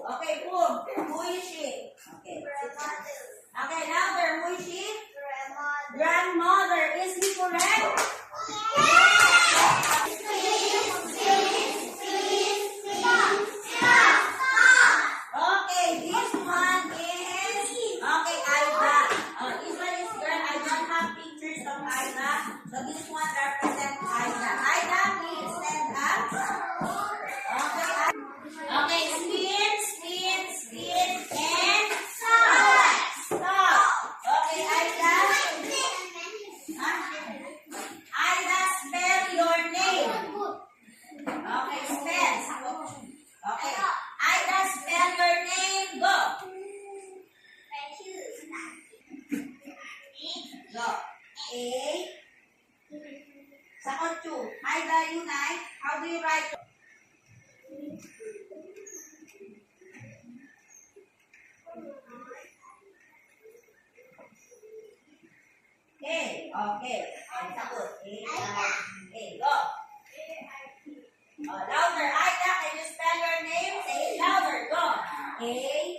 Okay, who is she? Okay. Okay, louder. Who is she? Grandmother. Is he correct? Okay, this one is okay, Aida. This one is girl. I don't have pictures of Aida, so this one represents Aida. Aida, please stand up. Okay, spin, and stop. Okay, Aida. Aida, spell your name. Okay, spell. Okay, Aida, spell your name. Go. Go. A. Second two. Aida, unite. How do you write? Okay. And second. A. Go. Louder. Aida, can you spell your name? Say it louder. Go. A.